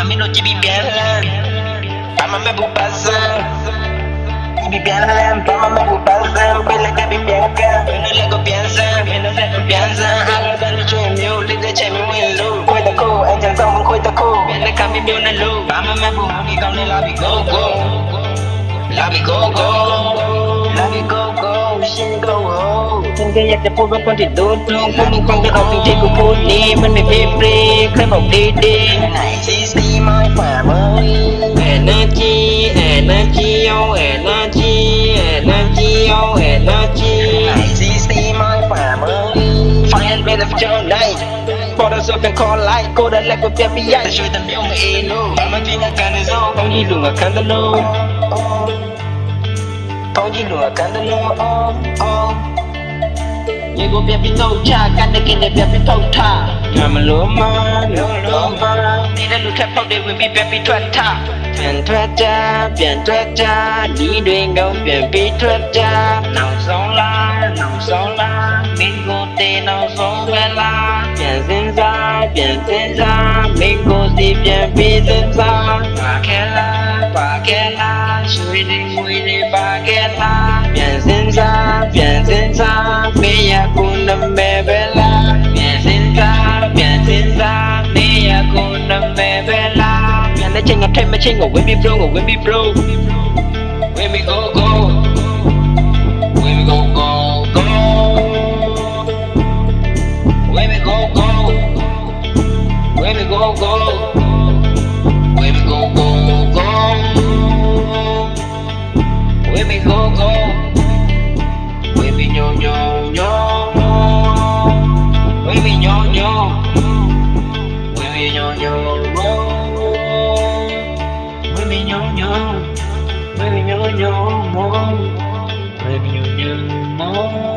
camino chibibialan Pama me bupasan Chibibialan Pama me bupasan Pela que bibianca Bueno le copianza Haga de lo chemio Lide chemi winlo Koi ta ko Anh chẳng xong koi ta ko Bên này camino na lo Pama me bu Hagi cao này la bi go go La bi go go La bi go go Shin go ho ฉันแค่อยากจะพูดว่าคนที่โดนลงพวกมึงคงจะเอาสิ่งที่กูพูดนี้มันไม่เพลย์เคยบอกดีๆไหนซีซีไม่ฝ่ามือ Energy Energy oh Energy Energy oh Energy ไหนซีซีไม่ฝ่ามือ Fire better for your night พอเราเสิร์ฟเป็นคอไลท์กูได้แลกกูเปลี่ยนไปใหญ่แต่ช่วยทำเดียวมาเองลูกมันที่นักการในโซ่ต้องยืดลุงกับคันตะโลต้องยืดลุงกับคันตะโลยังกูเปลี่ยนไปโตชากันได้กินได้เปลี่ยนไปโตท่าอย่ามาล้มมานี่ได้รู้แค่พอได้วิ่งไปเปลี่ยนไปทวดท่าเปลี่ยนทวดจ้าดีด้วยเงาเปลี่ยนไปทวดจ้าหนาวสองลามิงกูเตหนาวสองเวลาเปลี่ยนเส้นซามิงกูตีเปลี่ยนไปเส้นซาปาแค่ลาช่วยดึงมือได้ปาแค่ลาเปลี่ยนเส้นซาไม่อยากกูนำแม่เวลาเปลี่ยนเส้นซาไม่อยากกูนำแม่เวลาเปลี่ยนได้เช่นกับเทมไม่ใช่กับเวบี้โปรเวบี้โกโก้เวบี้โกโก้ When we go go, when we go go, when we go go go, when we go go, when we yo yo yo, when we yo yo, when we yo yo yo, when we yo yo, when we yo yo, when we yo yo.